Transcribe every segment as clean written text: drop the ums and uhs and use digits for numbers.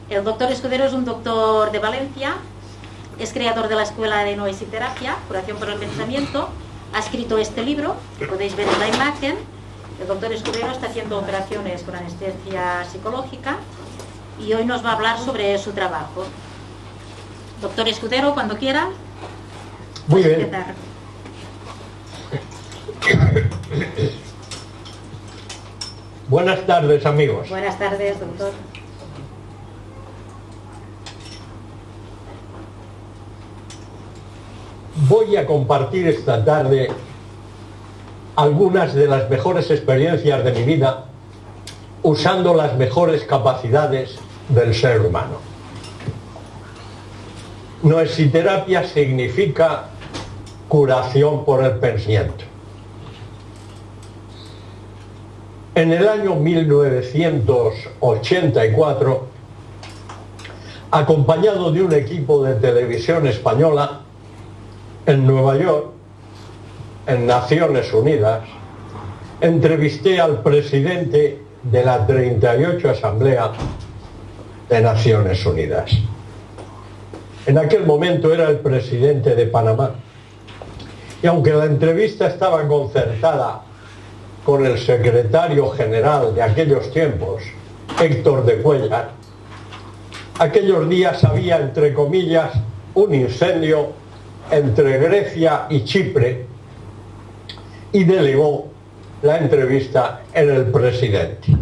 El doctor Escudero es un doctor de Valencia, es creador de la Escuela de Noesiterapia, Curación por el Pensamiento, ha escrito este libro, que podéis ver en la imagen. El doctor Escudero está haciendo operaciones con anestesia psicológica y hoy nos va a hablar sobre su trabajo. Doctor Escudero, cuando quiera. Muy bien. Empezar. Buenas tardes, amigos. Buenas tardes, doctor. Voy a compartir esta tarde algunas de las mejores experiencias de mi vida usando las mejores capacidades del ser humano. Noesiterapia significa curación por el pensamiento. En el año 1984, acompañado de un equipo de televisión española, en Nueva York, en Naciones Unidas, entrevisté al presidente de la 38 Asamblea de Naciones Unidas. En aquel momento era el presidente de Panamá. Y aunque la entrevista estaba concertada con el secretario general de aquellos tiempos, Héctor de Cuellar, aquellos días había, entre comillas, un incendio entre Grecia y Chipre, y delegó la entrevista en el presidente.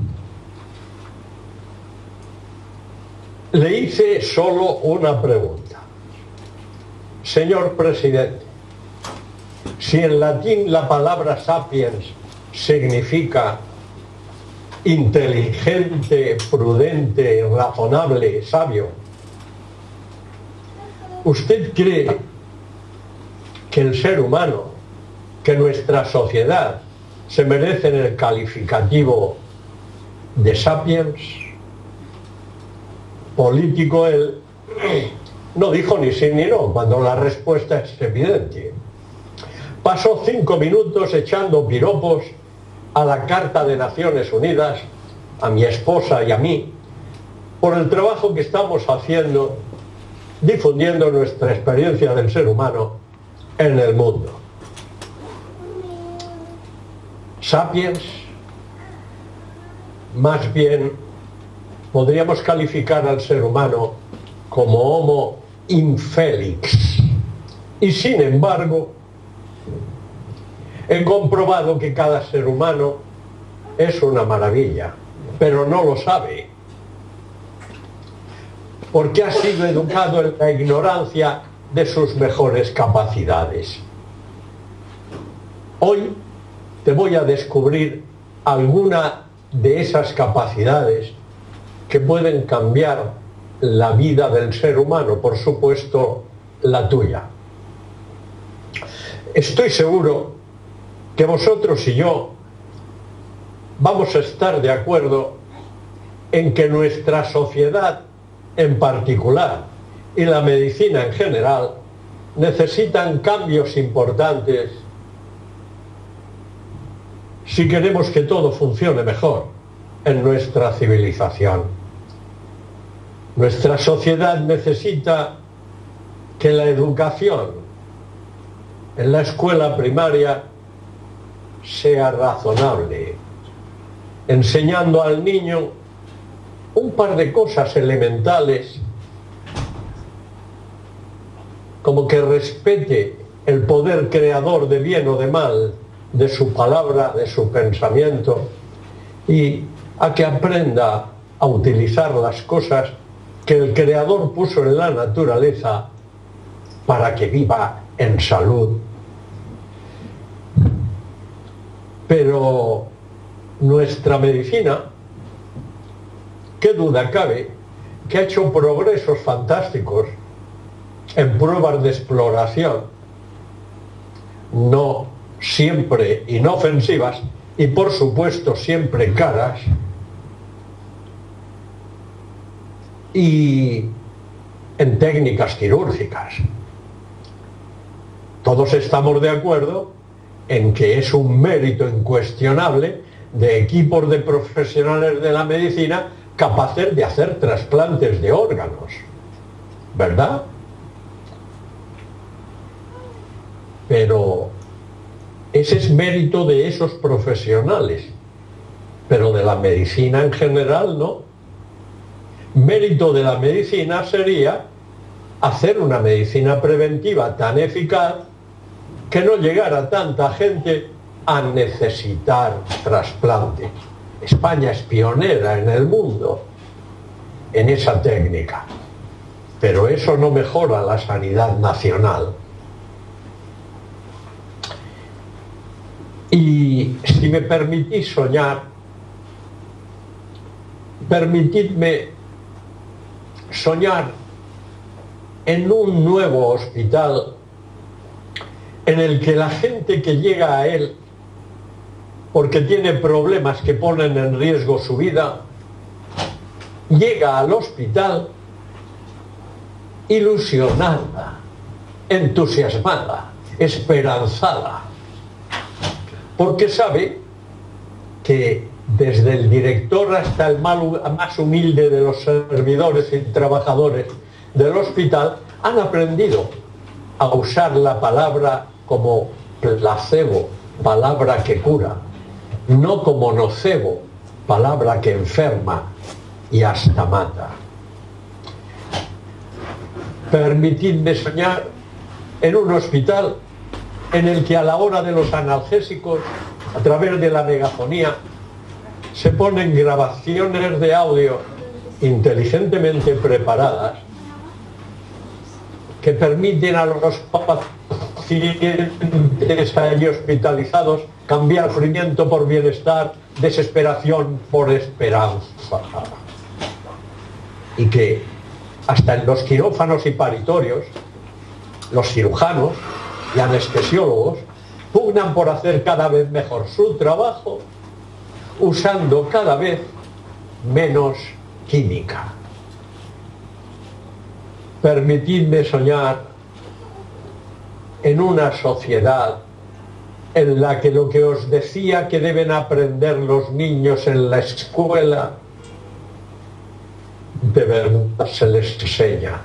Le hice solo una pregunta. Señor presidente, si en latín la palabra sapiens significa inteligente, prudente, razonable, sabio, ¿usted cree que el ser humano, que nuestra sociedad se merecen el calificativo de sapiens? Político él no dijo ni sí ni no, cuando la respuesta es evidente. Pasó 5 minutos echando piropos a la Carta de Naciones Unidas, a mi esposa y a mí, por el trabajo que estamos haciendo difundiendo nuestra experiencia del ser humano en el mundo. Sapiens, más bien podríamos calificar al ser humano como Homo infelix. Y sin embargo, he comprobado que cada ser humano es una maravilla, pero no lo sabe, porque ha sido educado en la ignorancia de sus mejores capacidades. Hoy te voy a descubrir alguna de esas capacidades que pueden cambiar la vida del ser humano, por supuesto la tuya. Estoy seguro que vosotros y yo vamos a estar de acuerdo en que nuestra sociedad en particular y la medicina en general necesitan cambios importantes si queremos que todo funcione mejor en nuestra civilización. Nuestra sociedad necesita que la educación en la escuela primaria sea razonable, enseñando al niño un par de cosas elementales, como que respete el poder creador de bien o de mal de su palabra, de su pensamiento, y a que aprenda a utilizar las cosas que el creador puso en la naturaleza para que viva en salud. Pero nuestra medicina, qué duda cabe, que ha hecho progresos fantásticos en pruebas de exploración, no siempre inofensivas y por supuesto siempre caras, y en técnicas quirúrgicas. Todos estamos de acuerdo en que es un mérito incuestionable de equipos de profesionales de la medicina capaces de hacer trasplantes de órganos, ¿verdad? Pero ese es mérito de esos profesionales, pero de la medicina en general no. Mérito de la medicina sería hacer una medicina preventiva tan eficaz que no llegara tanta gente a necesitar trasplante. España es pionera en el mundo en esa técnica, pero eso no mejora la sanidad nacional. Y si me permitís soñar, permitidme soñar en un nuevo hospital en el que la gente que llega a él porque tiene problemas que ponen en riesgo su vida, llega al hospital ilusionada, entusiasmada, esperanzada, porque sabe que desde el director hasta el más humilde de los servidores y trabajadores del hospital han aprendido a usar la palabra como placebo, palabra que cura, no como nocebo, palabra que enferma y hasta mata. Permitidme soñar en un hospital en el que a la hora de los analgésicos, a través de la megafonía, se ponen grabaciones de audio inteligentemente preparadas que permiten a los pacientes allí hospitalizados cambiar sufrimiento por bienestar, desesperación por esperanza. Y que hasta en los quirófanos y paritorios, los cirujanos y anestesiólogos pugnan por hacer cada vez mejor su trabajo, usando cada vez menos química. Permitidme soñar en una sociedad en la que lo que os decía que deben aprender los niños en la escuela, de verdad se les enseña.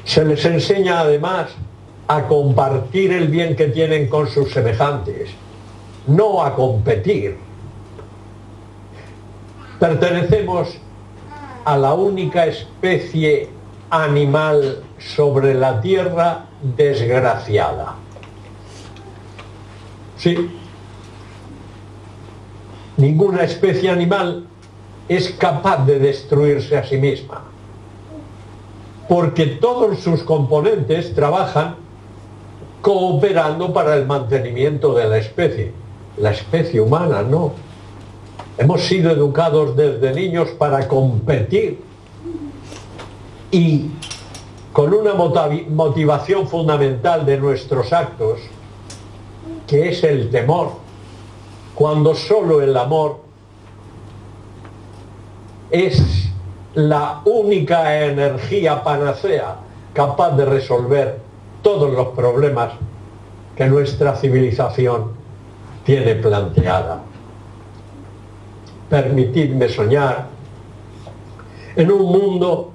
Se les enseña además a compartir el bien que tienen con sus semejantes, no a competir. Pertenecemos a la única especie animal sobre la tierra desgraciada. Sí. Ninguna especie animal es capaz de destruirse a sí misma, porque todos sus componentes trabajan cooperando para el mantenimiento de la especie. La especie humana no. Hemos sido educados desde niños para competir y con una motivación fundamental de nuestros actos, que es el temor, cuando solo el amor es la única energía panacea capaz de resolver todos los problemas que nuestra civilización tiene planteada. Permitidme soñar en un mundo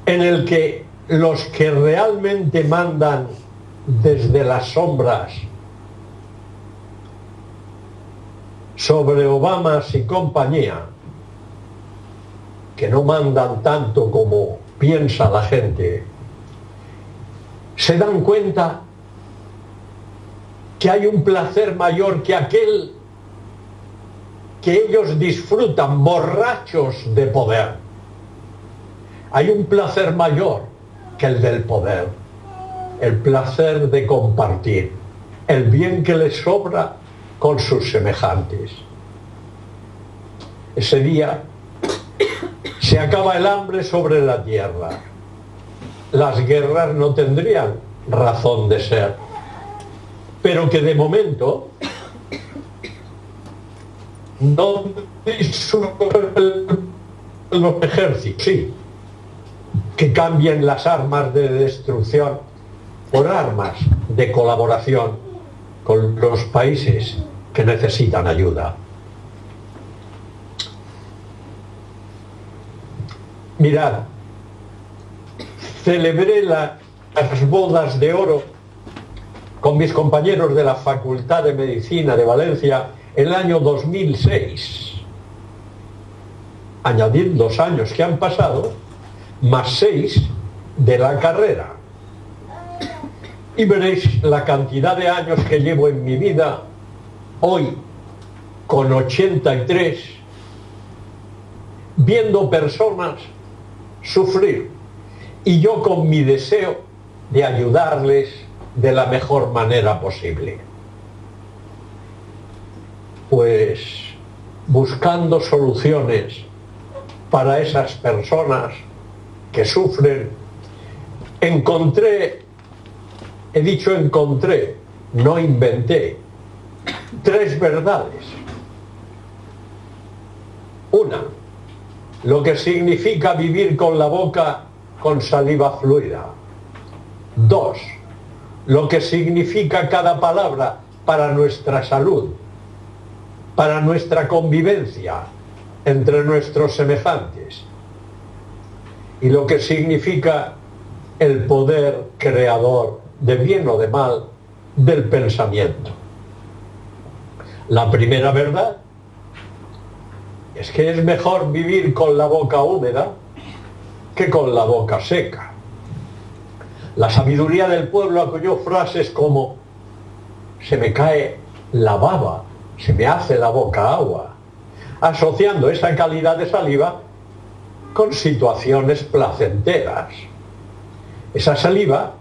en el que los que realmente mandan desde las sombras sobre Obama y compañía, que no mandan tanto como piensa la gente, se dan cuenta que hay un placer mayor que aquel que ellos disfrutan borrachos de poder. Hay un placer mayor que el del poder, el placer de compartir el bien que les sobra con sus semejantes. Ese día se acaba el hambre sobre la tierra. Las guerras no tendrían razón de ser, pero que de momento no disuelven los ejércitos, sí, que cambien las armas de destrucción por armas de colaboración con los países que necesitan ayuda. Mirad, celebré las bodas de oro con mis compañeros de la Facultad de Medicina de Valencia el año 2006. Añadir 2 años que han pasado, más 6 de la carrera. Y veréis la cantidad de años que llevo en mi vida, hoy, con 83, viendo personas sufrir, y yo con mi deseo de ayudarles de la mejor manera posible. Pues buscando soluciones para esas personas que sufren, encontré, he dicho encontré, no inventé, 3 verdades. Una, lo que significa vivir con la boca con saliva fluida. 2, lo que significa cada palabra para nuestra salud, para nuestra convivencia entre nuestros semejantes, y lo que significa el poder creador, de bien o de mal, del pensamiento. La primera verdad es que es mejor vivir con la boca húmeda que con la boca seca. La sabiduría del pueblo acudió frases como: se me cae la baba, se me hace la boca agua, asociando esa calidad de saliva con situaciones placenteras. Esa saliva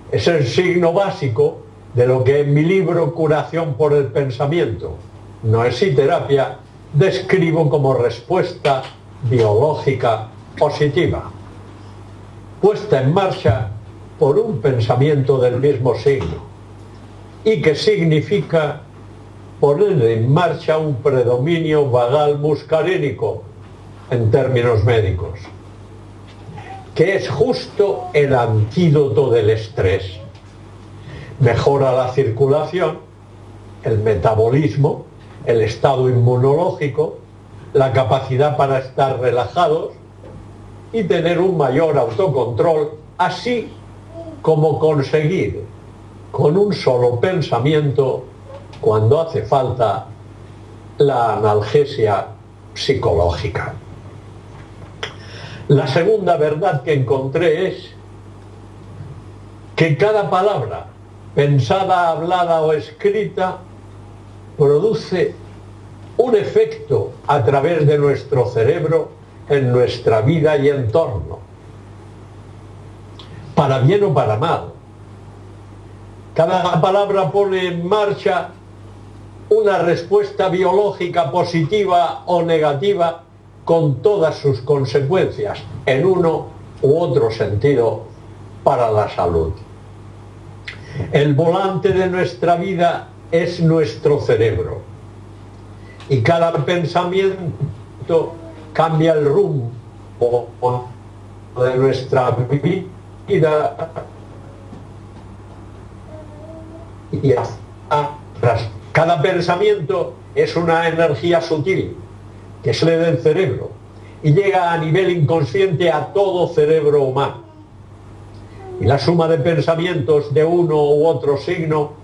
es el signo básico de lo que en mi libro Curación por el Pensamiento, Noesiterapia, describo como respuesta biológica positiva, puesta en marcha por un pensamiento del mismo signo, y que significa poner en marcha un predominio vagal muscarínico en términos médicos, que es justo el antídoto del estrés. Mejora la circulación, el metabolismo, el estado inmunológico, la capacidad para estar relajados y tener un mayor autocontrol, así como conseguir con un solo pensamiento, cuando hace falta, la analgesia psicológica. La segunda verdad que encontré es que cada palabra, pensada, hablada o escrita, produce un efecto a través de nuestro cerebro en nuestra vida y entorno, para bien o para mal. Cada palabra pone en marcha una respuesta biológica positiva o negativa, con todas sus consecuencias en uno u otro sentido para la salud. El volante de nuestra vida es nuestro cerebro, y cada pensamiento cambia el rumbo de nuestra vida y atrás. Cada pensamiento es una energía sutil que sale del cerebro y llega a nivel inconsciente a todo cerebro humano. Y la suma de pensamientos de uno u otro signo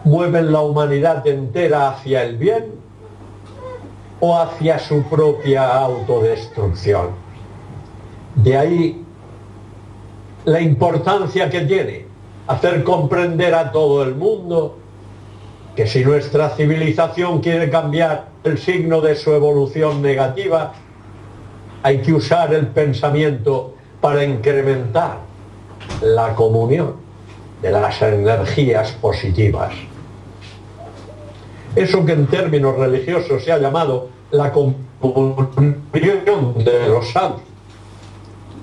mueven la humanidad entera hacia el bien o hacia su propia autodestrucción. De ahí la importancia que tiene hacer comprender a todo el mundo que si nuestra civilización quiere cambiar el signo de su evolución negativa, hay que usar el pensamiento para incrementar la comunión de las energías positivas. Eso que en términos religiosos se ha llamado la comunión de los santos,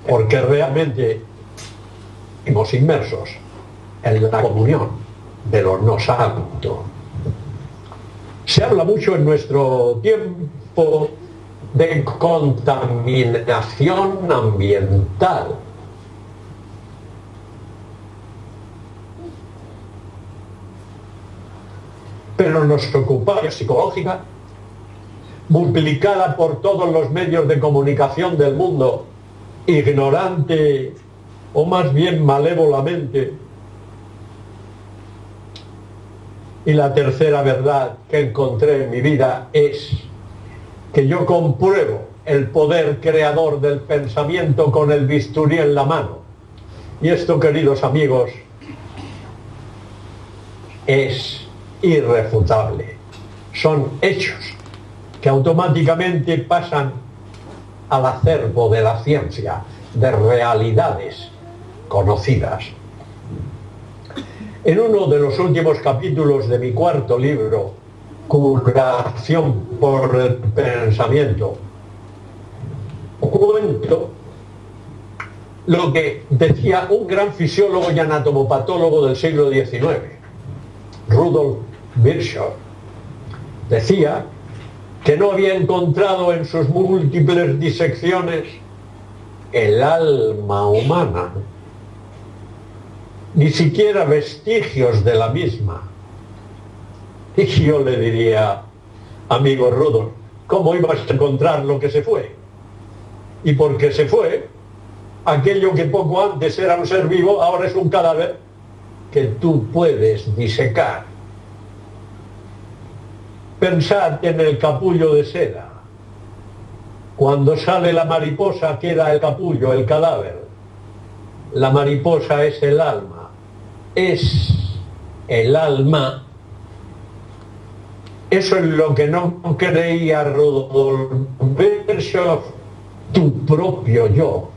porque realmente estamos inmersos en la comunión de los no santos. Se habla mucho en nuestro tiempo de contaminación ambiental. Pero nos ocupa la psicológica, multiplicada por todos los medios de comunicación del mundo, ignorante o más bien malévolamente. Y la tercera verdad que encontré en mi vida es que yo compruebo el poder creador del pensamiento con el bisturí en la mano. Y esto, queridos amigos, es irrefutable. Son hechos que automáticamente pasan al acervo de la ciencia, de realidades conocidas. En uno de los últimos capítulos de mi cuarto libro, Curación por el Pensamiento, cuento lo que decía un gran fisiólogo y anatomopatólogo del siglo XIX, Rudolf Virchow. Decía que no había encontrado en sus múltiples disecciones el alma humana, ni siquiera vestigios de la misma. Y yo le diría, amigo Rudolf, ¿cómo ibas a encontrar lo que se fue? Y porque se fue, aquello que poco antes era un ser vivo, ahora es un cadáver que tú puedes disecar. Pensad en el capullo de seda. Cuando sale la mariposa queda el capullo, el cadáver. La mariposa es el alma. Es el alma. Eso es lo que no creía Rudolf Virchow, tu propio yo,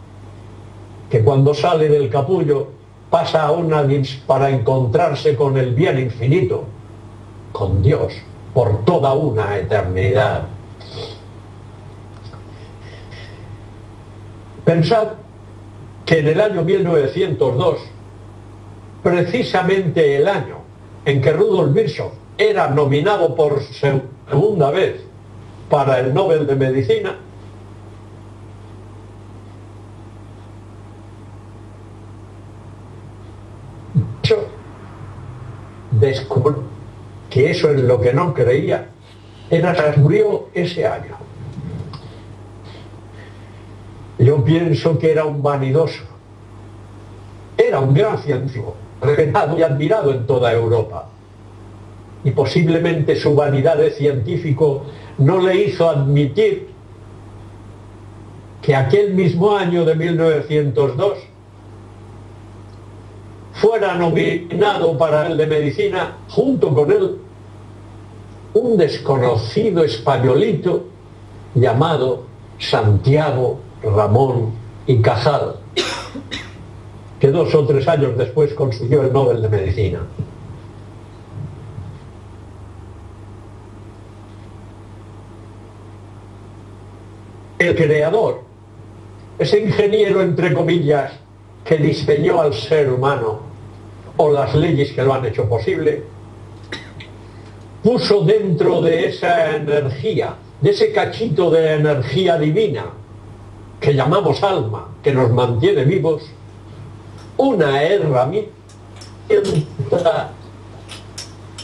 que cuando sale del capullo pasa a una para encontrarse con el bien infinito, con Dios, por toda una eternidad. Pensad que en el año 1902, precisamente el año en que Rudolf Virchow era nominado por segunda vez para el Nobel de Medicina, descubrió que eso es lo que no creía, descubrió ese año. Yo pienso que era un vanidoso, era un gran científico, respetado y admirado en toda Europa. Y posiblemente su vanidad de científico no le hizo admitir que aquel mismo año de 1902 fuera nominado para el de medicina junto con él un desconocido españolito llamado Santiago Ramón y Cajal, que 2 o 3 años después consiguió el Nobel de Medicina. El creador, ese ingeniero entre comillas que diseñó al ser humano o las leyes que lo han hecho posible, puso dentro de esa energía, de ese cachito de energía divina que llamamos alma, que nos mantiene vivos, una herramienta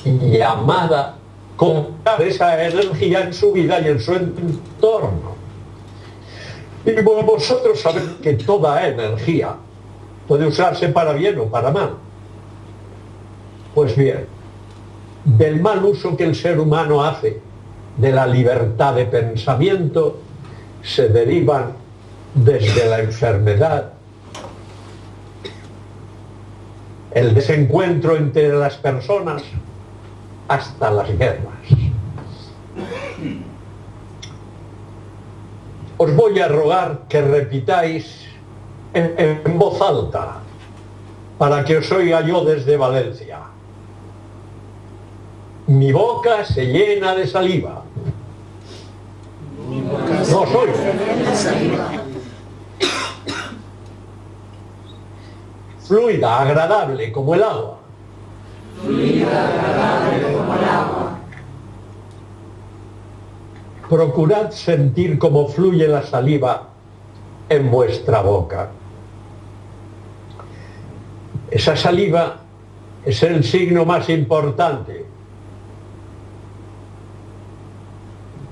llamada contar esa energía en su vida y en su entorno. Y vosotros sabéis que toda energía puede usarse para bien o para mal. Pues bien, del mal uso que el ser humano hace de la libertad de pensamiento se derivan desde la enfermedad, el desencuentro entre las personas, hasta las guerras. Os voy a rogar que repitáis en voz alta para que os oiga yo desde Valencia. Mi boca se llena de saliva. No os oigo. Fluida, agradable como el agua. Fluida, agradable como el agua. Procurad sentir cómo fluye la saliva en vuestra boca. Esa saliva es el signo más importante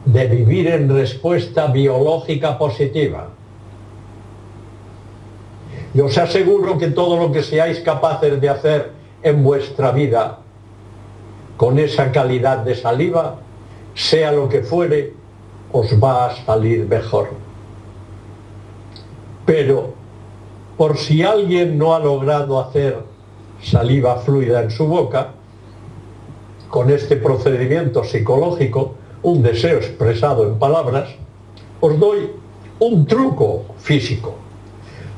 de vivir en respuesta biológica positiva. Y os aseguro que todo lo que seáis capaces de hacer en vuestra vida con esa calidad de saliva, sea lo que fuere, os va a salir mejor. Pero, por si alguien no ha logrado hacer saliva fluida en su boca, con este procedimiento psicológico, un deseo expresado en palabras, os doy un truco físico.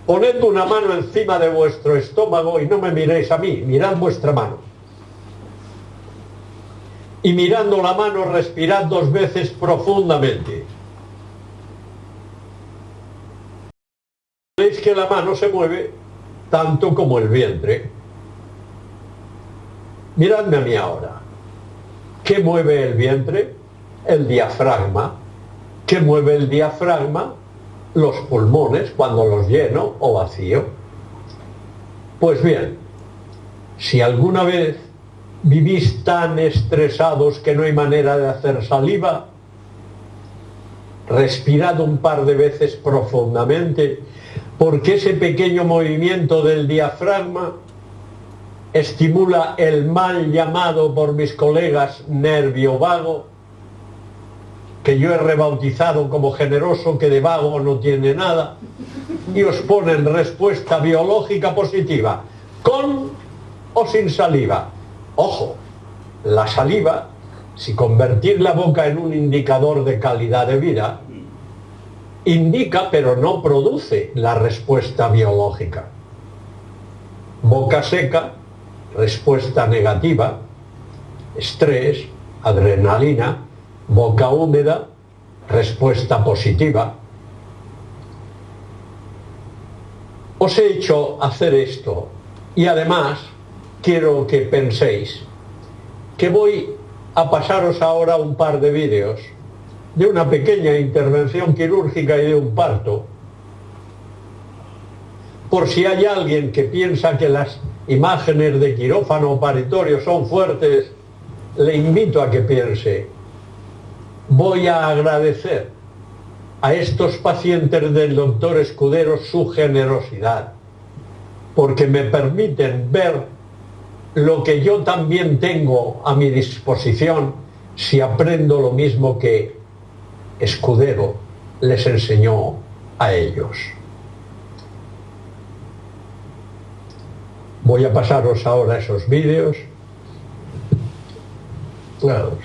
Poned una mano encima de vuestro estómago y no me miréis a mí, mirad vuestra mano. Y mirando la mano, respirad 2 veces profundamente. Veis que la mano se mueve tanto como el vientre. Miradme a mí ahora. ¿Qué mueve el vientre? El diafragma. ¿Qué mueve el diafragma? Los pulmones cuando los lleno o vacío. Pues bien, si alguna vez vivís tan estresados que no hay manera de hacer saliva, respirad un par de veces profundamente, porque ese pequeño movimiento del diafragma estimula el mal llamado por mis colegas nervio vago, que yo he rebautizado como generoso, que de vago no tiene nada, y os ponen respuesta biológica positiva, con o sin saliva. Ojo, la saliva, si convertir la boca en un indicador de calidad de vida, indica pero no produce la respuesta biológica. Boca seca, respuesta negativa, estrés, adrenalina. Boca húmeda, respuesta positiva. Os he hecho hacer esto y además quiero que penséis que voy a pasaros ahora un par de vídeos de una pequeña intervención quirúrgica y de un parto. Por si hay alguien que piensa que las imágenes de quirófano o paritorio son fuertes, le invito a que piense: voy a agradecer a estos pacientes del doctor Escudero su generosidad, porque me permiten ver lo que yo también tengo a mi disposición si aprendo lo mismo que Escudero les enseñó a ellos. Voy a pasaros ahora esos vídeos. Vamos.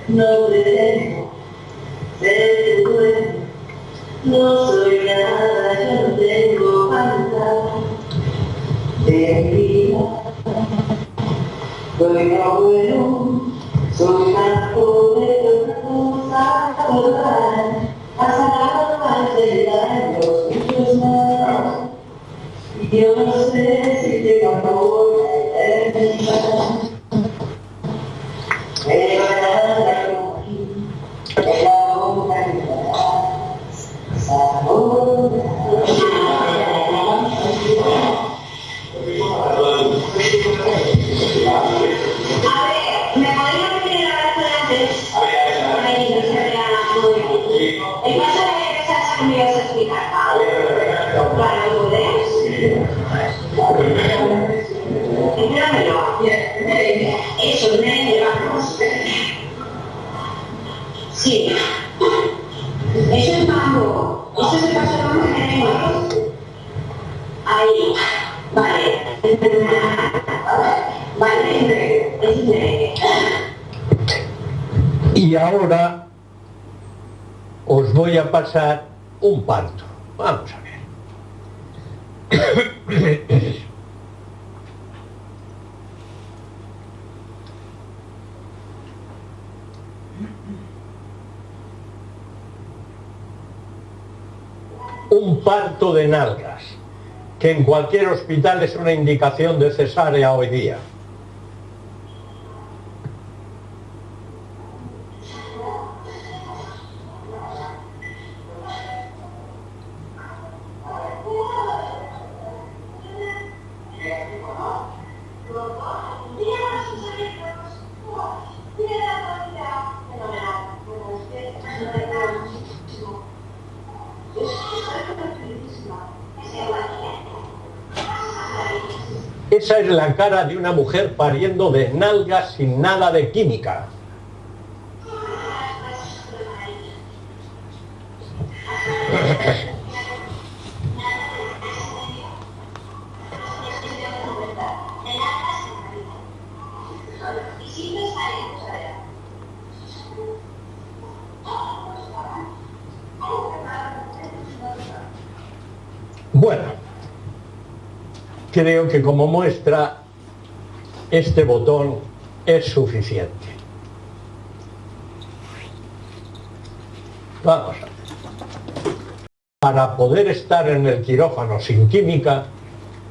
No pretendo ser tu dueño, no soy nada, yo no tengo falta de vida. Soy no bueno, soy más pobre que otra cosa, total, hasta más de daños, muchos más. Y yo no sé si tengo amor la eternidad. Pero nada cogí, en la boca de la sabor. A ver, ¿me podría repetir la versión antes? Ahí, no se vea muy bien. En caso de que empezase me ibas a explicar. Claro, ¿lo puedes? Sí. Eso es mango. Eso es el paso de mango que tenemos. Ahí. Vale. Vale, es increíble. Y ahora os voy a pasar un parto. Vamos a ver. Un parto de nalgas, que en cualquier hospital es una indicación de cesárea hoy día. Esa es la cara de una mujer pariendo de nalgas sin nada de química. Bueno, creo que como muestra este botón es suficiente. Vamos a ver. Para poder estar en el quirófano sin química,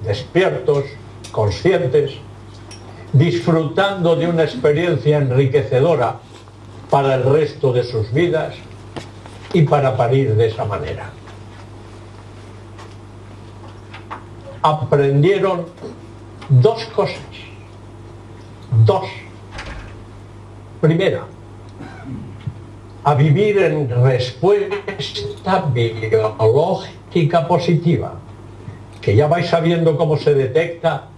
despiertos, conscientes, disfrutando de una experiencia enriquecedora para el resto de sus vidas y para parir de esa manera. Aprendieron dos cosas. Dos. Primera, a vivir en respuesta biológica positiva, que ya vais sabiendo cómo se detecta,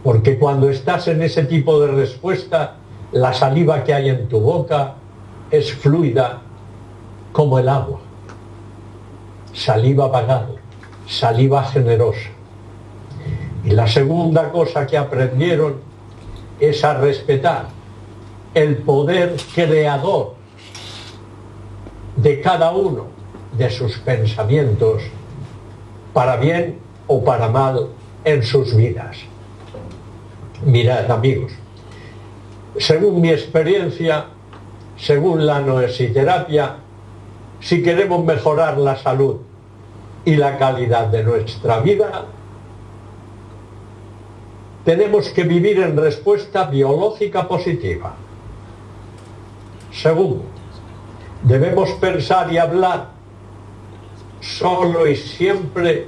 porque cuando estás en ese tipo de respuesta, la saliva que hay en tu boca es fluida como el agua. Saliva vagal, saliva generosa. Y la segunda cosa que aprendieron es a respetar el poder creador de cada uno de sus pensamientos, para bien o para mal en sus vidas. Mirad, amigos, según mi experiencia, según la noesiterapia, si queremos mejorar la salud y la calidad de nuestra vida, tenemos que vivir en respuesta biológica positiva. Segundo, debemos pensar y hablar solo y siempre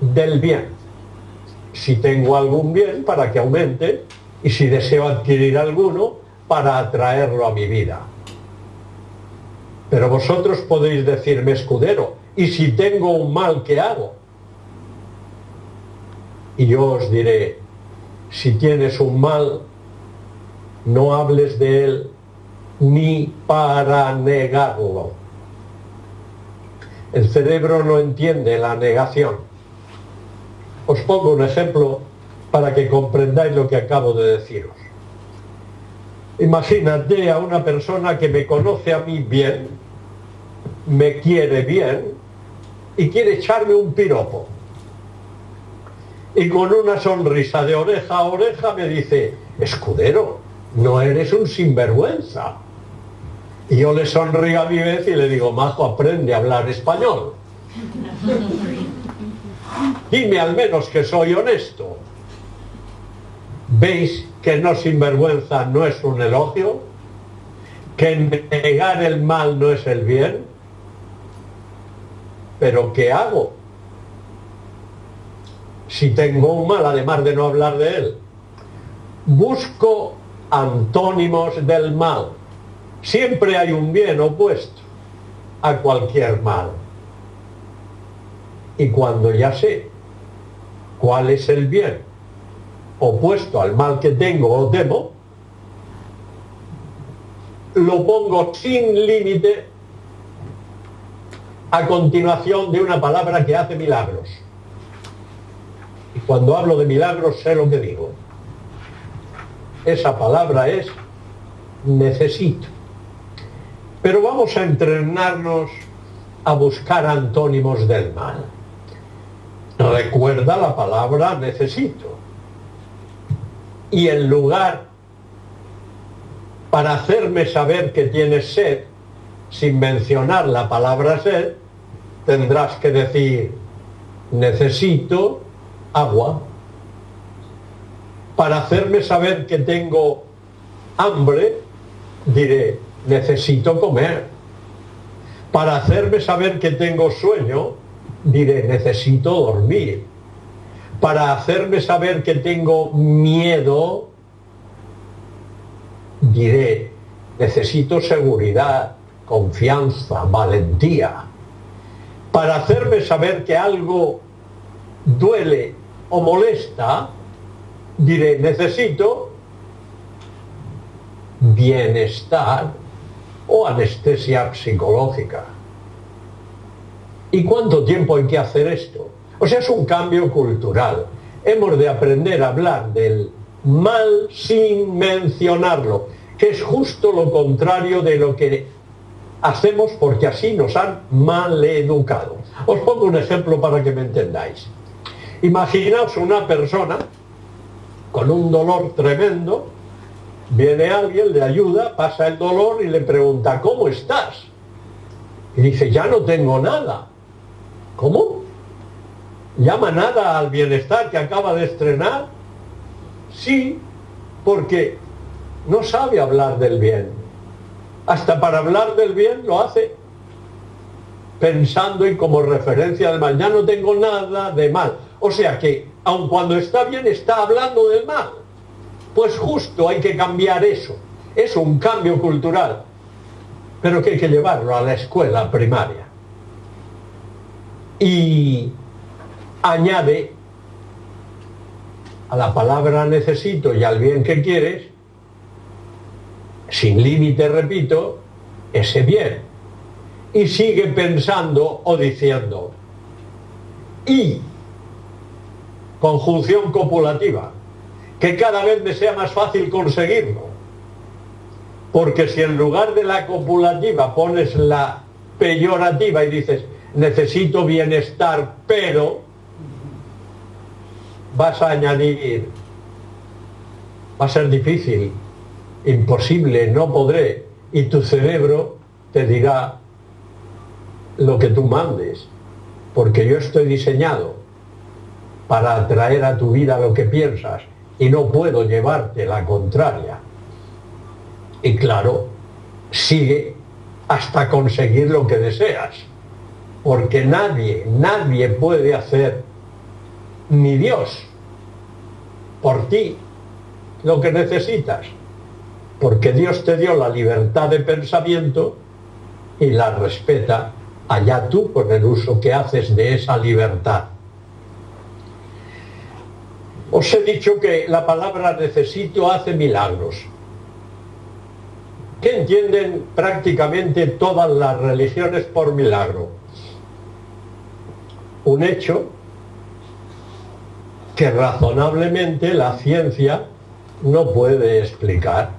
del bien. Si tengo algún bien, para que aumente, y si deseo adquirir alguno, para atraerlo a mi vida. Pero vosotros podéis decirme, escudero, ¿y si tengo un mal, qué hago? Y yo os diré, si tienes un mal, no hables de él ni para negarlo. El cerebro no entiende la negación. Os pongo un ejemplo para que comprendáis lo que acabo de deciros. Imagínate a una persona que me conoce a mí bien, me quiere bien y quiere echarme un piropo. Y con una sonrisa de oreja a oreja me dice, escudero, no eres un sinvergüenza. Y yo le sonrío a mi vez y le digo, majo, aprende a hablar español. Dime al menos que soy honesto. ¿Veis que no sinvergüenza no es un elogio? ¿Que negar el mal no es el bien? ¿Pero qué hago si tengo un mal, además de no hablar de él? Busco antónimos del mal. Siempre hay un bien opuesto a cualquier mal. Y cuando ya sé cuál es el bien opuesto al mal que tengo o temo, lo pongo sin límite a continuación de una palabra que hace milagros. Y cuando hablo de milagros sé lo que digo. Esa palabra es necesito. Pero vamos a entrenarnos a buscar antónimos del mal. Recuerda la palabra necesito. Y en lugar, para hacerme saber que tienes sed, sin mencionar la palabra sed, tendrás que decir necesito agua. Para hacerme saber que tengo hambre, diré necesito comer. Para hacerme saber que tengo sueño, diré necesito dormir. Para hacerme saber que tengo miedo, diré necesito seguridad, confianza, valentía. Para hacerme saber que algo duele o molesta, diré necesito bienestar o anestesia psicológica. ¿Y cuánto tiempo hay que hacer esto? O sea, es un cambio cultural. Hemos de aprender a hablar del mal sin mencionarlo, que es justo lo contrario de lo que hacemos porque así nos han maleducado. Os pongo un ejemplo para que me entendáis. Imaginaos una persona con un dolor tremendo, viene alguien, le ayuda, pasa el dolor y le pregunta, ¿cómo estás? Y dice, ya no tengo nada. ¿Cómo? ¿Llama nada al bienestar que acaba de estrenar? Sí, porque no sabe hablar del bien. Hasta para hablar del bien lo hace pensando y como referencia del mal. Ya no tengo nada de mal. O sea que, aun cuando está bien, está hablando del mal. Pues justo hay que cambiar eso. Es un cambio cultural. Pero que hay que llevarlo a la escuela primaria. Y añade a la palabra necesito y al bien que quieres, sin límite, repito, ese bien. Y sigue pensando o diciendo. Y conjunción copulativa, que cada vez me sea más fácil conseguirlo. Porque si en lugar de la copulativa pones la peyorativa y dices necesito bienestar, pero vas a añadir, va a ser difícil, imposible, no podré, y tu cerebro te dirá lo que tú mandes, porque yo estoy diseñado para atraer a tu vida lo que piensas y no puedo llevarte la contraria. Y claro, sigue hasta conseguir lo que deseas, porque nadie puede hacer, ni Dios, por ti lo que necesitas, porque Dios te dio la libertad de pensamiento y la respeta, allá tú con el uso que haces de esa libertad. Os he dicho que la palabra necesito hace milagros. ¿Qué entienden prácticamente todas las religiones por milagro? Un hecho que razonablemente la ciencia no puede explicar.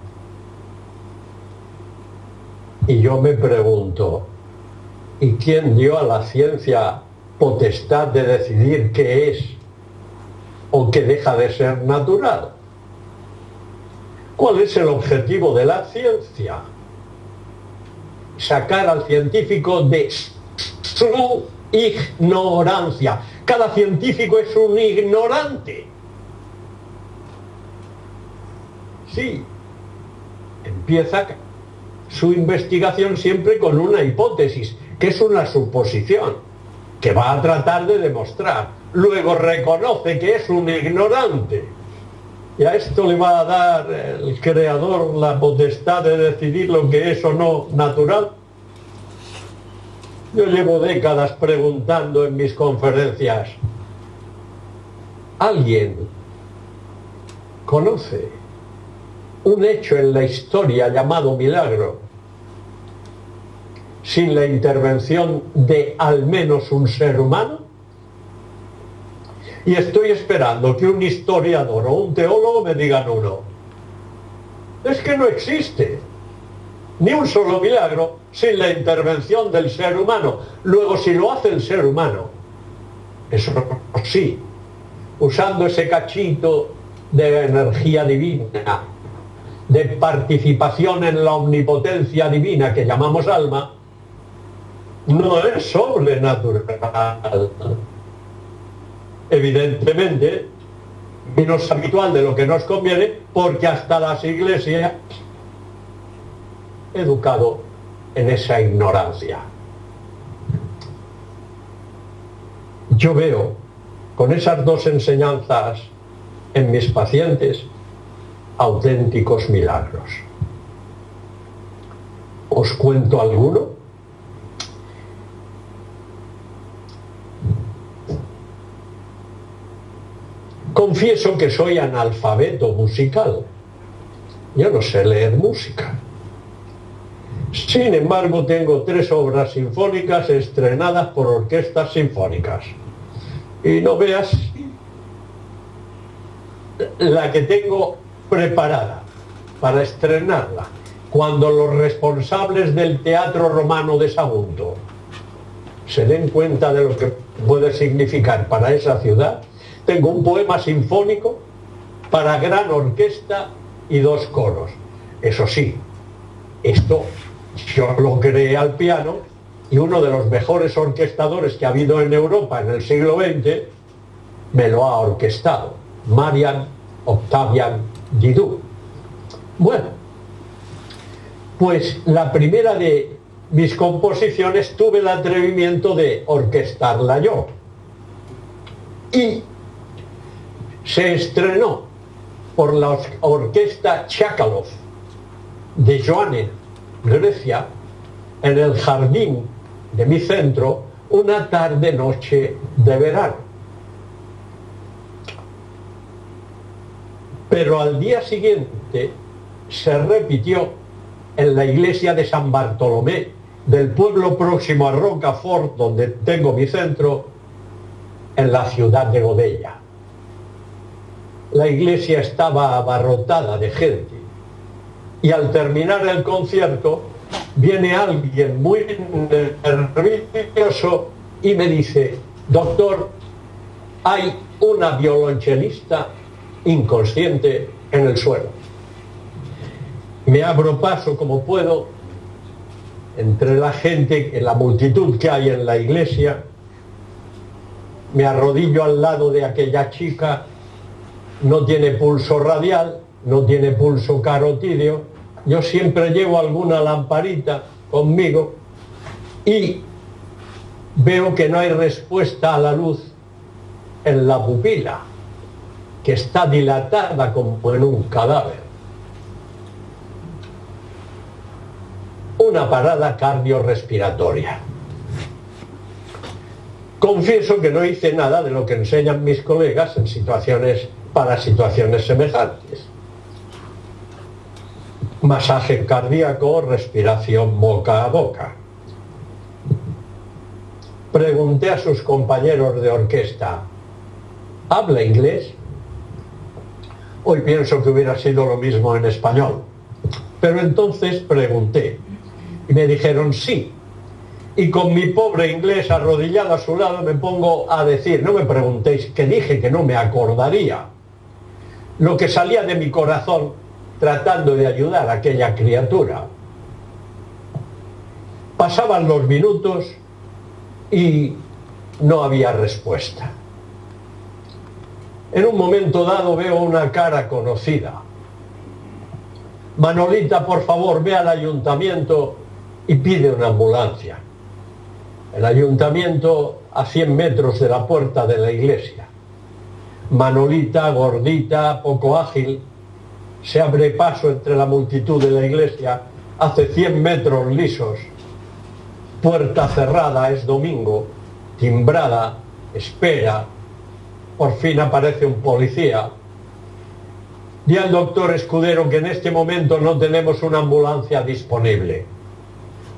Y yo me pregunto, ¿y quién dio a la ciencia potestad de decidir qué es o qué deja de ser natural? ¿Cuál es el objetivo de la ciencia? Sacar al científico de su ignorancia. Cada científico es un ignorante. Sí, empieza su investigación siempre con una hipótesis, que es una suposición, que va a tratar de demostrar. Luego reconoce que es un ignorante. Y a esto le va a dar el creador la potestad de decidir lo que es o no natural. Yo llevo décadas preguntando en mis conferencias, ¿alguien conoce un hecho en la historia llamado milagro sin la intervención de al menos un ser humano? Y estoy esperando que un historiador o un teólogo me digan uno. Es que no existe ni un solo milagro sin la intervención del ser humano. Luego, si lo hace el ser humano, eso sí, usando ese cachito de energía divina, de participación en la omnipotencia divina que llamamos alma, no es sobrenatural. Evidentemente, menos habitual de lo que nos conviene, porque hasta las iglesias educado en esa ignorancia. Yo veo con esas dos enseñanzas en mis pacientes auténticos milagros. ¿Os cuento alguno? Confieso que soy analfabeto musical. Yo no sé leer música. Sin embargo, tengo 3 obras sinfónicas estrenadas por orquestas sinfónicas. Y no veas la que tengo preparada para estrenarla, cuando los responsables del Teatro Romano de Sagunto se den cuenta de lo que puede significar para esa ciudad. Tengo un poema sinfónico para gran orquesta y 2 coros. Eso sí, esto yo lo creé al piano, y uno de los mejores orquestadores que ha habido en Europa en el siglo XX me lo ha orquestado, Marian Octavian Didou. Bueno, pues la primera de mis composiciones tuve el atrevimiento de orquestarla yo, y se estrenó por la orquesta Chakalov de Ioánnis, Grecia, en el jardín de mi centro, una tarde-noche de verano. Pero al día siguiente se repitió en la iglesia de San Bartolomé del pueblo próximo a Rocafort, donde tengo mi centro, en la ciudad de Godella. La iglesia estaba abarrotada de gente, y al terminar el concierto viene alguien muy nervioso y me dice: doctor, hay una violonchelista inconsciente en el suelo. Me abro paso como puedo entre la gente, en la multitud que hay en la iglesia, me arrodillo al lado de aquella chica. No tiene pulso radial, no tiene pulso carotídeo. Yo siempre llevo alguna lamparita conmigo y veo que no hay respuesta a la luz en la pupila, que está dilatada como en un cadáver. Una parada cardiorrespiratoria. Confieso que no hice nada de lo que enseñan mis colegas para situaciones semejantes. Masaje cardíaco, respiración boca a boca. Pregunté a sus compañeros de orquesta: ¿habla inglés? Hoy pienso que hubiera sido lo mismo en español, pero entonces pregunté y me dijeron sí. Y con mi pobre inglés arrodillado a su lado me pongo a decir, no me preguntéis, que dije que no me acordaría, lo que salía de mi corazón tratando de ayudar a aquella criatura. Pasaban los minutos y no había respuesta. En un momento dado veo una cara conocida. Manolita, por favor, ve al ayuntamiento y pide una ambulancia. El ayuntamiento a 100 metros de la puerta de la iglesia. Manolita, gordita, poco ágil, se abre paso entre la multitud de la iglesia, hace 100 metros lisos. Puerta cerrada, es domingo, timbrada, espera. Por fin aparece un policía. Di al doctor Escudero que en este momento no tenemos una ambulancia disponible.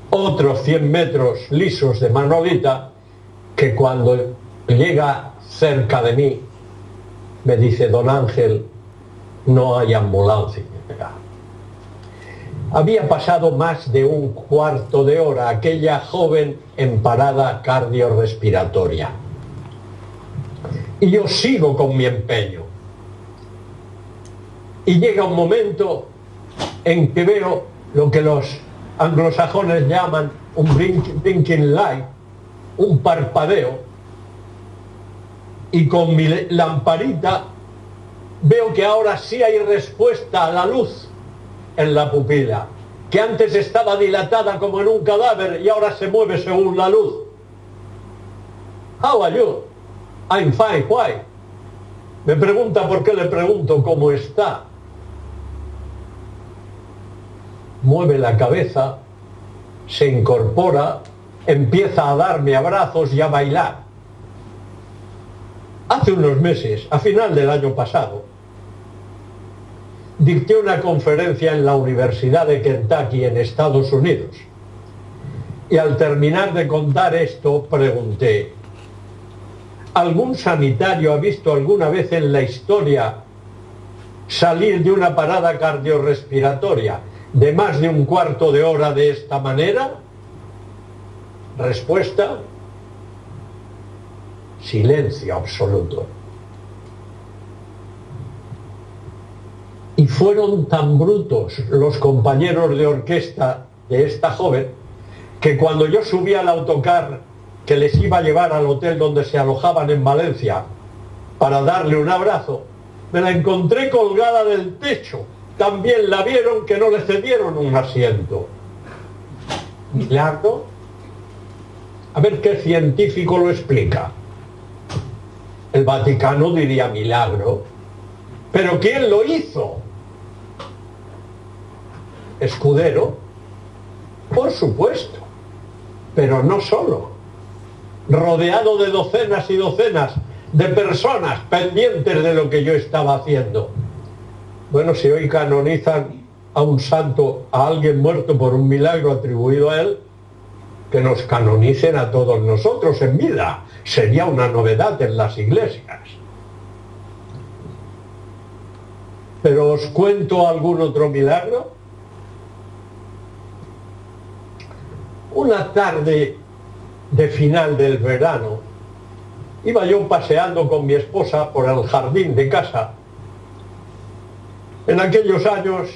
otros 100 metros lisos de Manolita, que cuando llega cerca de mí me dice: don Ángel, no hay ambulancia. Había pasado más de un cuarto de hora aquella joven en parada cardiorrespiratoria. Y yo sigo con mi empeño. Y llega un momento en que veo lo que los anglosajones llaman un blinking light, un parpadeo, y con mi lamparita veo que ahora sí hay respuesta a la luz en la pupila, que antes estaba dilatada como en un cadáver y ahora se mueve según la luz. How are you? I'm fine, why? Me pregunta por qué le pregunto cómo está. Mueve la cabeza, se incorpora, empieza a darme abrazos y a bailar. Hace unos meses, a final del año pasado, dicté una conferencia en la Universidad de Kentucky en Estados Unidos. Y al terminar de contar esto, pregunté: ¿algún sanitario ha visto alguna vez en la historia salir de una parada cardiorrespiratoria de más de un cuarto de hora de esta manera? Respuesta: silencio absoluto. Y fueron tan brutos los compañeros de orquesta de esta joven que cuando yo subí al autocar que les iba a llevar al hotel donde se alojaban en Valencia para darle un abrazo, me la encontré colgada del techo. También la vieron, que no le cedieron un asiento. ¿Milagro? A ver qué científico lo explica. El Vaticano diría milagro, pero ¿quién lo hizo? Escudero, por supuesto, pero no solo. Rodeado de docenas y docenas de personas pendientes de lo que yo estaba haciendo. Bueno, si hoy canonizan a un santo, a alguien muerto por un milagro atribuido a él, que nos canonicen a todos nosotros en vida. Sería una novedad en las iglesias. Pero os cuento algún otro milagro. Una tarde de final del verano, iba yo paseando con mi esposa por el jardín de casa. En aquellos años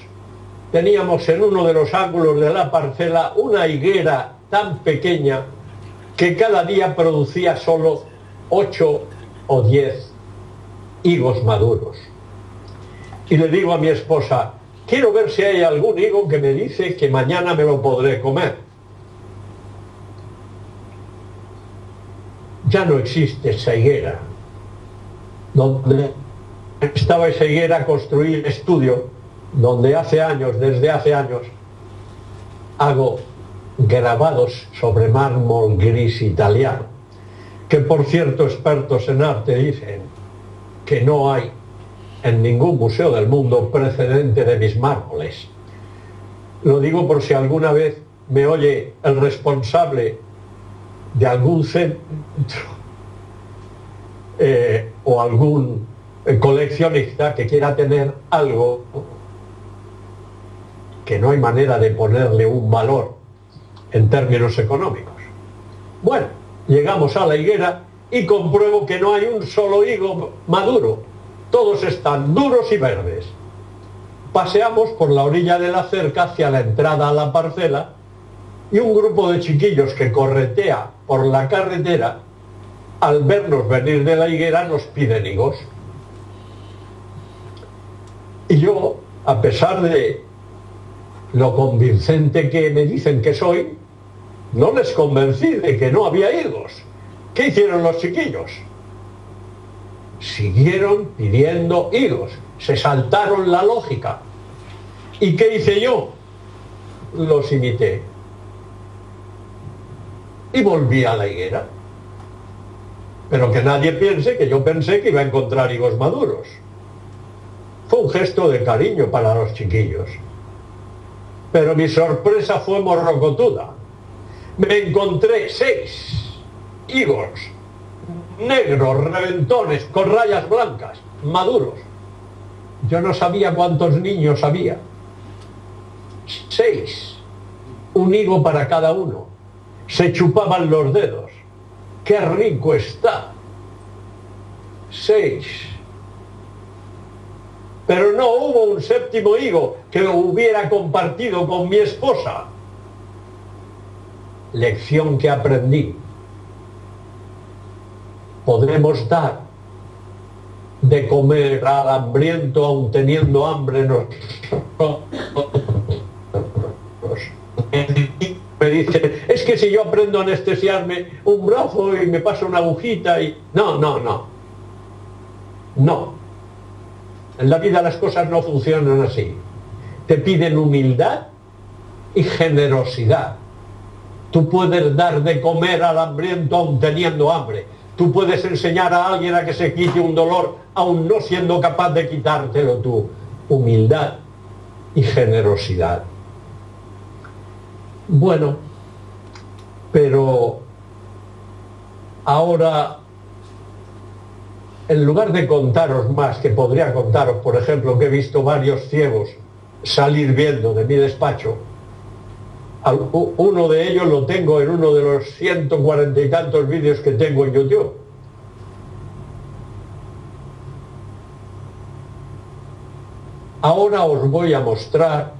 teníamos en uno de los ángulos de la parcela una higuera tan pequeña que cada día producía solo 8 o 10 higos maduros. Y le digo a mi esposa: quiero ver si hay algún higo que me dice que mañana me lo podré comer. Ya no existe esa higuera. Donde estaba esa higuera construí el estudio donde desde hace años, hago grabados sobre mármol gris italiano, que por cierto expertos en arte dicen que no hay en ningún museo del mundo precedente de mis mármoles. Lo digo por si alguna vez me oye el responsable de algún centro o algún coleccionista que quiera tener algo que no hay manera de ponerle un valor en términos económicos. Bueno, llegamos a la higuera y compruebo que no hay un solo higo maduro, todos están duros y verdes. Paseamos por la orilla de la cerca hacia la entrada a la parcela y un grupo de chiquillos que corretea por la carretera, al vernos venir de la higuera, nos piden higos. Y yo, a pesar de lo convincente que me dicen que soy, no les convencí de que no había higos. ¿Qué hicieron los chiquillos? Siguieron pidiendo higos, se saltaron la lógica. ¿Y qué hice yo? Los imité. Y volví a la higuera. Pero que nadie piense que yo pensé que iba a encontrar higos maduros. Fue un gesto de cariño para los chiquillos. Pero mi sorpresa fue morrocotuda. me encontré 6 higos negros, reventones, con rayas blancas, maduros. Yo no sabía cuántos niños había. 6, un higo para cada uno. Se chupaban los dedos. ¡Qué rico está! 6. Pero no hubo un 7º higo que hubiera compartido con mi esposa. Lección que aprendí. Podemos dar de comer al hambriento aun teniendo hambre nosotros. Me dicen, es que si yo aprendo a anestesiarme un brazo y me paso una agujita y... No. En la vida las cosas no funcionan así. Te piden humildad y generosidad. Tú puedes dar de comer al hambriento aun teniendo hambre. Tú puedes enseñar a alguien a que se quite un dolor aun no siendo capaz de quitártelo tú. Humildad y generosidad. Bueno, pero ahora, en lugar de contaros más, que podría contaros, por ejemplo, que he visto varios ciegos salir viendo de mi despacho, uno de ellos lo tengo en uno de los 140 y tantos vídeos que tengo en YouTube. Ahora os voy a mostrar,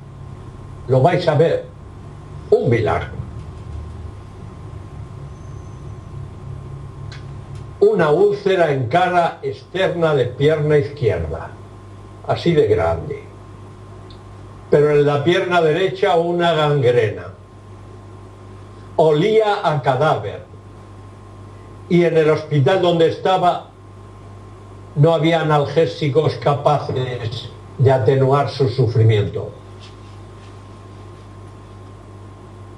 lo vais a ver, un milagro. Una úlcera en cara externa de pierna izquierda, así de grande. Pero en la pierna derecha una gangrena. Olía a cadáver. Y en el hospital donde estaba no había analgésicos capaces de atenuar su sufrimiento.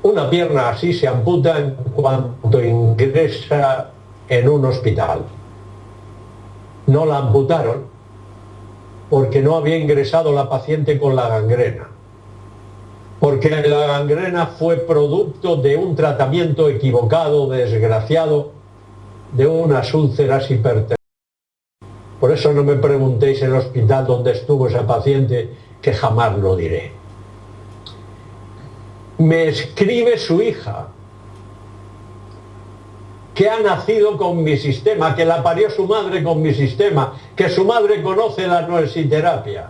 Una pierna así se amputa en cuanto ingresa en un hospital. No la amputaron porque no había ingresado la paciente con la gangrena. Porque la gangrena fue producto de un tratamiento equivocado, desgraciado, de unas úlceras hipertensas. Por eso no me preguntéis el hospital donde estuvo esa paciente, que jamás lo diré. Me escribe su hija, que ha nacido con mi sistema, que la parió su madre con mi sistema, que su madre conoce la noesiterapia.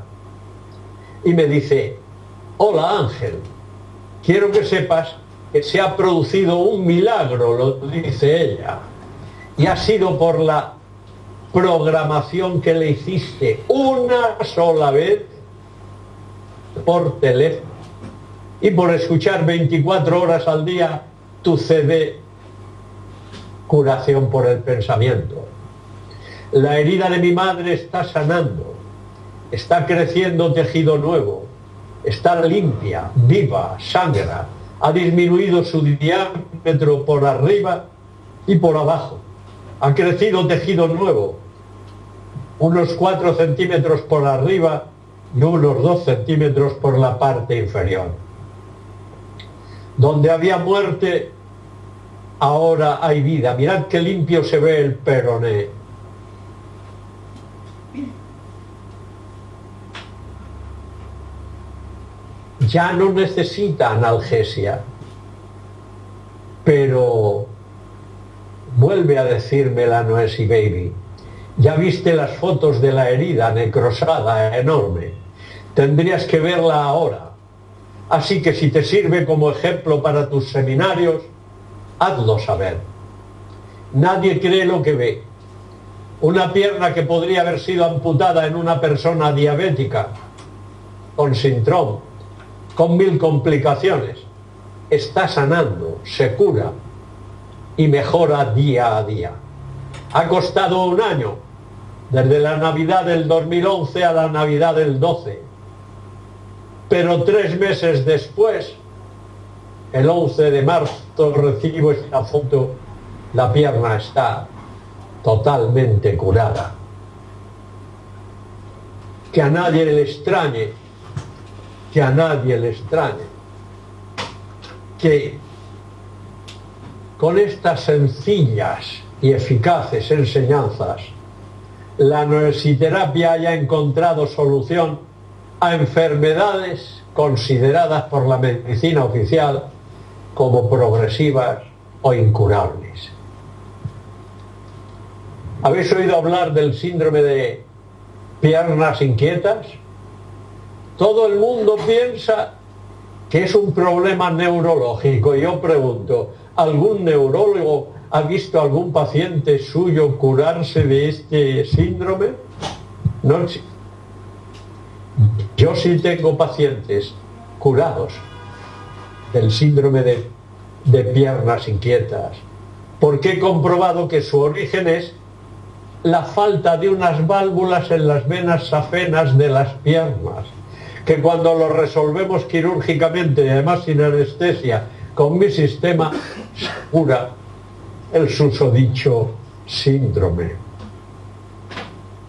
Y me dice, hola Ángel, quiero que sepas que se ha producido un milagro, lo dice ella, y ha sido por la programación que le hiciste una sola vez por teléfono y por escuchar 24 horas al día tu CD Curación por el Pensamiento. La herida de mi madre está sanando, está creciendo tejido nuevo, está limpia, viva, sangra, ha disminuido su diámetro por arriba y por abajo, ha crecido tejido nuevo, unos 4 centímetros por arriba y unos 2 centímetros por la parte inferior. Donde había muerte, ahora hay vida. Mirad qué limpio se ve el peroné. Ya no necesita analgesia, pero vuelve a decirme la Noesy Baby, ya viste las fotos de la herida necrosada enorme, tendrías que verla ahora. Así que si te sirve como ejemplo para tus seminarios, hazlo saber. Nadie cree lo que ve. Una pierna que podría haber sido amputada en una persona diabética, con síndrome, con 1000 complicaciones, está sanando, se cura y mejora día a día. Ha costado un año, desde la Navidad del 2011 a la Navidad del 12, pero 3 meses después, el 11 de marzo, recibo esta foto, la pierna está totalmente curada. Que a nadie le extrañe, que a nadie le extrañe, que con estas sencillas y eficaces enseñanzas, la noesiterapia haya encontrado solución a enfermedades consideradas por la medicina oficial como progresivas o incurables. ¿Habéis oído hablar del síndrome de piernas inquietas? Todo el mundo piensa que es un problema neurológico. Yo pregunto, ¿algún neurólogo ha visto a algún paciente suyo curarse de este síndrome? No. Yo sí tengo pacientes curados del síndrome de piernas inquietas, porque he comprobado que su origen es la falta de unas válvulas en las venas safenas de las piernas, que cuando lo resolvemos quirúrgicamente y además sin anestesia con mi sistema, se cura el susodicho síndrome.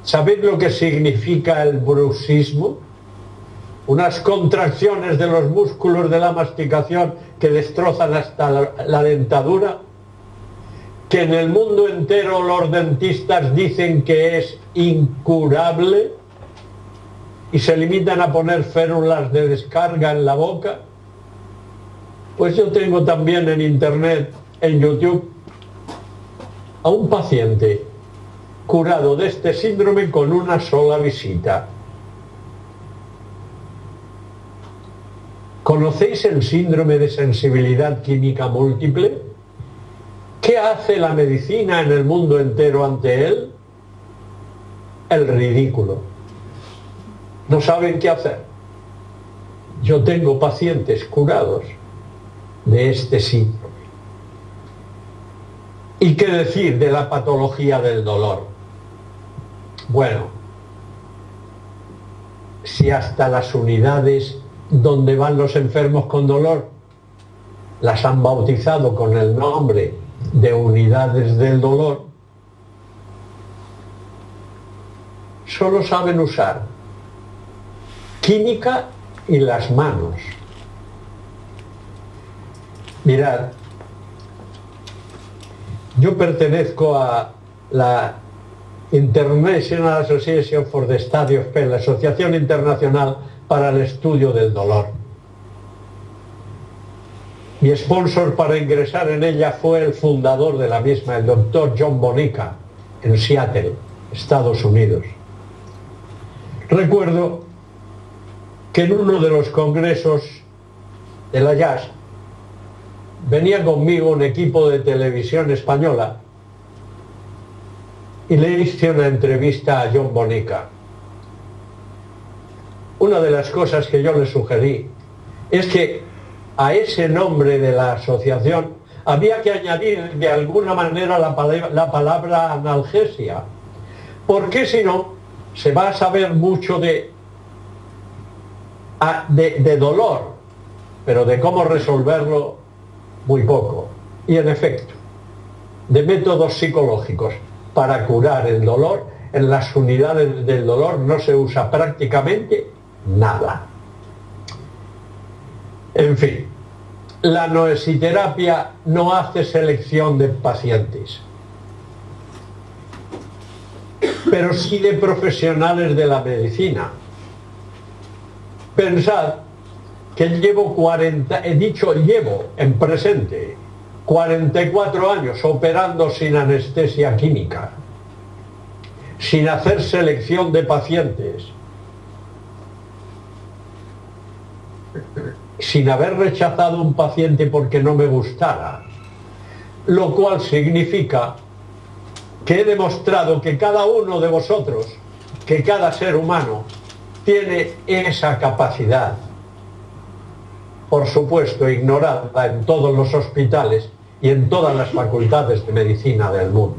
¿Sabéis lo que significa el bruxismo? Unas contracciones de los músculos de la masticación que destrozan hasta la dentadura, que en el mundo entero los dentistas dicen que es incurable y se limitan a poner férulas de descarga en la boca. Pues yo tengo también en internet, en YouTube, a un paciente curado de este síndrome con una sola visita. ¿Conocéis el síndrome de sensibilidad química múltiple? ¿Qué hace la medicina en el mundo entero ante él? El ridículo. No saben qué hacer. Yo tengo pacientes curados de este síndrome. ¿Y qué decir de la patología del dolor? Bueno, si hasta las unidades donde van los enfermos con dolor las han bautizado con el nombre de unidades del dolor, solo saben usar química y las manos. Mirad, yo pertenezco a la International Association for the Study of Pain, la Asociación Internacional para el Estudio del Dolor. Mi sponsor para ingresar en ella fue el fundador de la misma, el doctor John Bonica, en Seattle, Estados Unidos. Recuerdo que en uno de los congresos de la JAS venía conmigo un equipo de televisión española y le hice una entrevista a John Bonica. Una de las cosas que yo le sugerí es que a ese nombre de la asociación había que añadir de alguna manera la palabra analgesia, porque si no se va a saber mucho de dolor, pero de cómo resolverlo muy poco. Y en efecto, de métodos psicológicos para curar el dolor, en las unidades del dolor no se usa prácticamente nada. En fin, la noesiterapia no hace selección de pacientes, pero sí de profesionales de la medicina. Pensad que llevo en presente 44 años operando sin anestesia química, sin hacer selección de pacientes, sin haber rechazado un paciente porque no me gustara, lo cual significa que he demostrado que cada uno de vosotros, que cada ser humano tiene esa capacidad, por supuesto ignorada en todos los hospitales y en todas las facultades de medicina del mundo.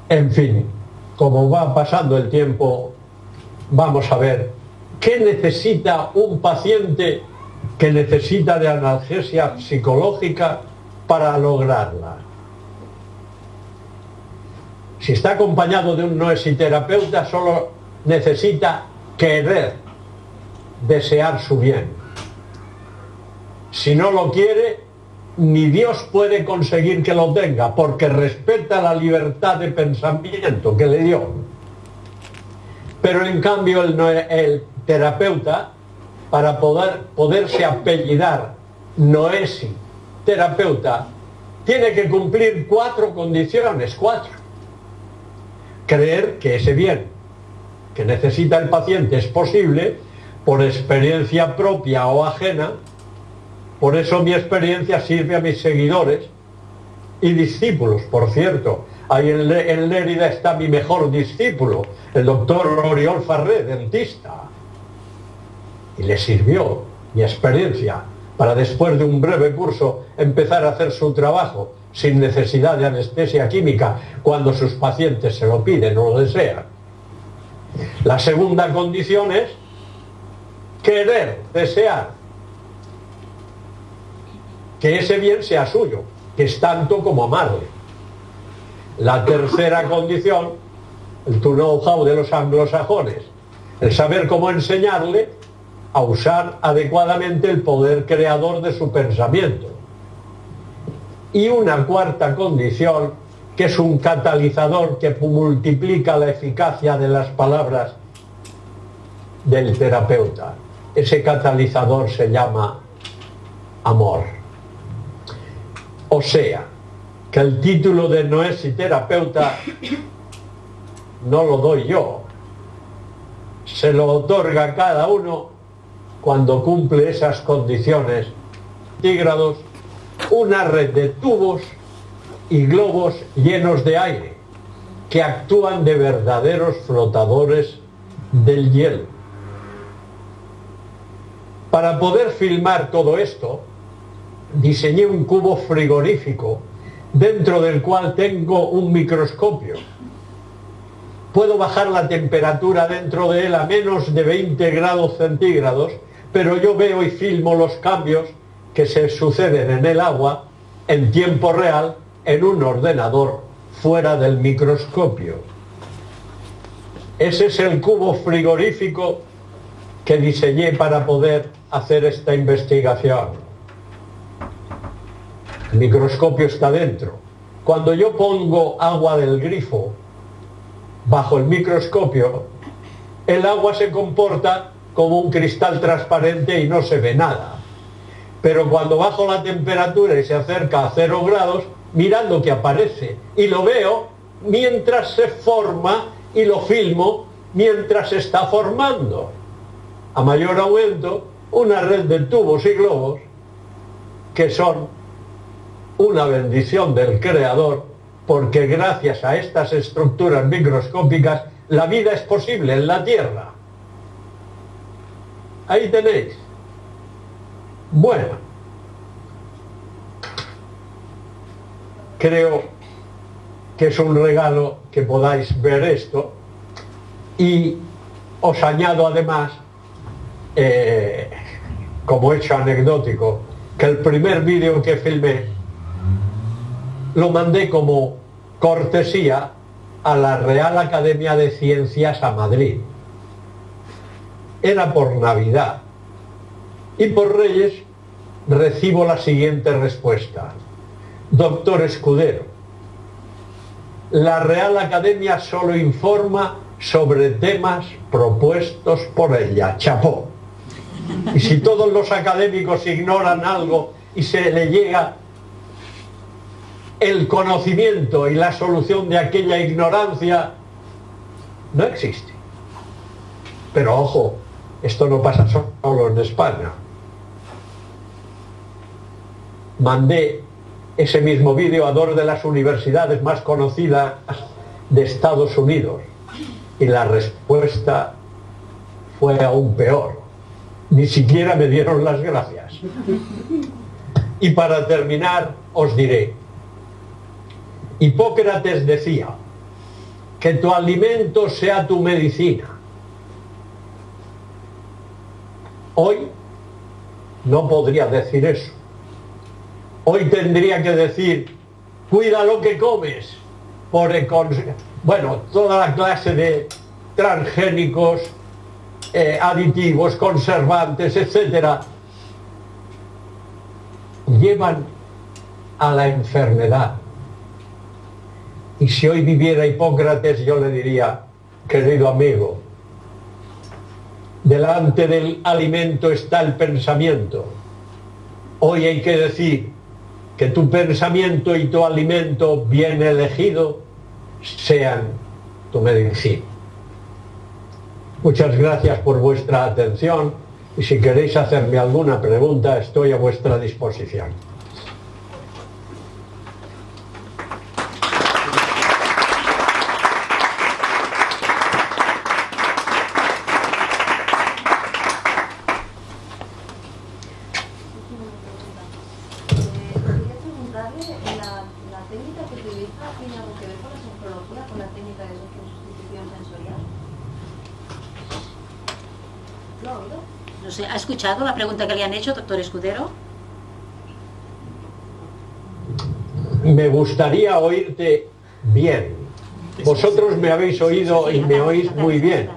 En fin, como va pasando el tiempo, vamos a ver qué necesita un paciente que necesita de analgesia psicológica para lograrla. Si está acompañado de un noesiterapeuta, solo necesita querer, desear su bien. Si no lo quiere, ni Dios puede conseguir que lo tenga, porque respeta la libertad de pensamiento que le dio. Pero en cambio el terapeuta, para poderse apellidar Noesi terapeuta, tiene que cumplir 4 condiciones, 4. Creer que ese bien que necesita el paciente es posible por experiencia propia o ajena. Por eso mi experiencia sirve a mis seguidores y discípulos, por cierto. Ahí en Lérida está mi mejor discípulo, el doctor Oriol Farré, dentista. Y le sirvió mi experiencia para, después de un breve curso, empezar a hacer su trabajo sin necesidad de anestesia química cuando sus pacientes se lo piden o lo desean. La segunda condición es querer, desear que ese bien sea suyo, que es tanto como amarle. La tercera condición, el know-how de los anglosajones, el saber cómo enseñarle a usar adecuadamente el poder creador de su pensamiento. Y una cuarta condición, que es un catalizador que multiplica la eficacia de las palabras del terapeuta. Ese catalizador se llama amor. O sea, que el título de Noesi terapeuta no lo doy yo, se lo otorga cada uno cuando cumple esas condiciones centígrados, una red de tubos y globos llenos de aire que actúan de verdaderos flotadores del hielo. Para poder filmar todo esto, diseñé un cubo frigorífico dentro del cual tengo un microscopio. Puedo bajar la temperatura dentro de él a menos de 20 grados centígrados, pero yo veo y filmo los cambios que se suceden en el agua en tiempo real en un ordenador fuera del microscopio. Ese es el cubo frigorífico que diseñé para poder hacer esta investigación. El microscopio está dentro. Cuando yo pongo agua del grifo bajo el microscopio, el agua se comporta como un cristal transparente y no se ve nada. Pero cuando bajo la temperatura y se acerca a 0 grados, mirad lo que aparece. Y lo veo mientras se forma y lo filmo mientras se está formando. A mayor aumento, una red de tubos y globos que son una bendición del Creador, porque gracias a estas estructuras microscópicas la vida es posible en la Tierra. Ahí tenéis. Bueno, creo que es un regalo que podáis ver esto, y os añado además, como hecho anecdótico, que el primer vídeo que filmé lo mandé como cortesía a la Real Academia de Ciencias a Madrid. Era por Navidad. Y por Reyes recibo la siguiente respuesta. Doctor Escudero, la Real Academia solo informa sobre temas propuestos por ella. Chapó. Y si todos los académicos ignoran algo y se le llega el conocimiento y la solución de aquella ignorancia, no existe. Pero ojo, esto no pasa solo en España. Mandé ese mismo vídeo a 2 de las universidades más conocidas de Estados Unidos y la respuesta fue aún peor. Ni siquiera me dieron las gracias. Y para terminar os diré, Hipócrates decía, que tu alimento sea tu medicina. Hoy no podría decir eso. Hoy tendría que decir, cuida lo que comes, bueno, toda la clase de transgénicos, aditivos, conservantes, etcétera, llevan a la enfermedad. Y si hoy viviera Hipócrates, yo le diría, querido amigo, delante del alimento está el pensamiento. Hoy hay que decir que tu pensamiento y tu alimento bien elegido sean tu medicina. Muchas gracias por vuestra atención y si queréis hacerme alguna pregunta estoy a vuestra disposición. No sé, ¿ha escuchado la pregunta que le han hecho, doctor Escudero? Me gustaría oírte bien. Vosotros me habéis oído y me oís muy bien.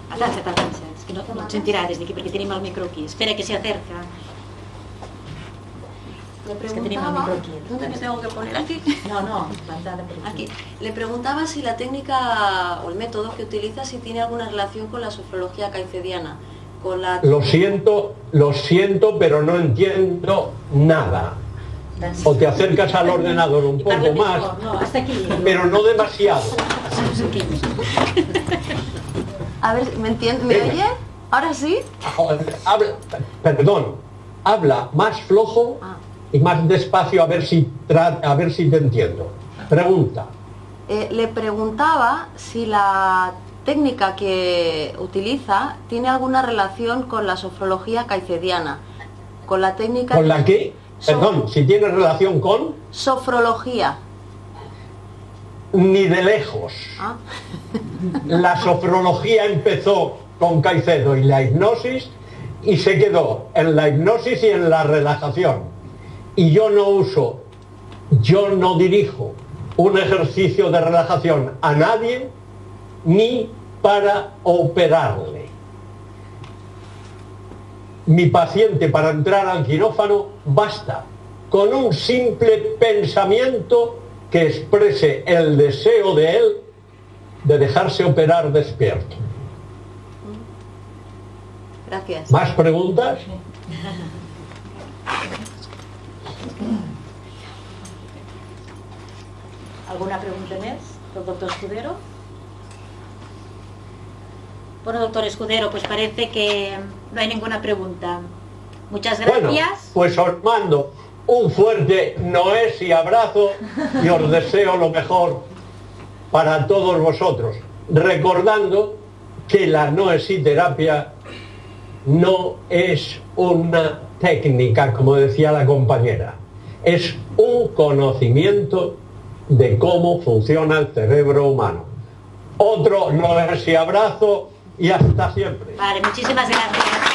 Atansa. Es que no sentirá desde aquí porque tenemos el micro aquí. Espera que se acerca. Es que tenemos el micro aquí. ¿Dónde me tengo que poner? ¿Aquí? No, pantalla Aquí. Le preguntaba si la técnica o el método que utiliza si tiene alguna relación con la sofrología caicediana. Con la... Lo siento, pero no entiendo nada. O te acercas al ordenador un poco más, no, hasta aquí. pero no demasiado. A ver, ¿me entiende? ¿Me oye? ¿Ahora sí? Habla más flojo y más despacio a ver si te entiendo. Pregunta. Le preguntaba si la técnica que utiliza tiene alguna relación con la sofrología caicediana. Con la técnica... ¿Con la qué? Perdón, si tiene relación con... Sofrología. Ni de lejos. La sofrología empezó con Caicedo y la hipnosis y se quedó en la hipnosis y en la relajación. Y yo no dirijo un ejercicio de relajación a nadie ni para operarle. Mi paciente para entrar al quirófano basta con un simple pensamiento que exprese el deseo de él de dejarse operar despierto. Gracias. ¿Más preguntas? ¿Alguna pregunta más del doctor Escudero? Bueno, doctor Escudero, pues parece que no hay ninguna pregunta. Muchas gracias. Bueno, pues os mando un fuerte noes y abrazo y os deseo lo mejor para todos vosotros. Recordando que la noesiterapia no es una técnica, como decía la compañera. Es un conocimiento de cómo funciona el cerebro humano. Otro noes y abrazo y hasta siempre. Vale, muchísimas gracias.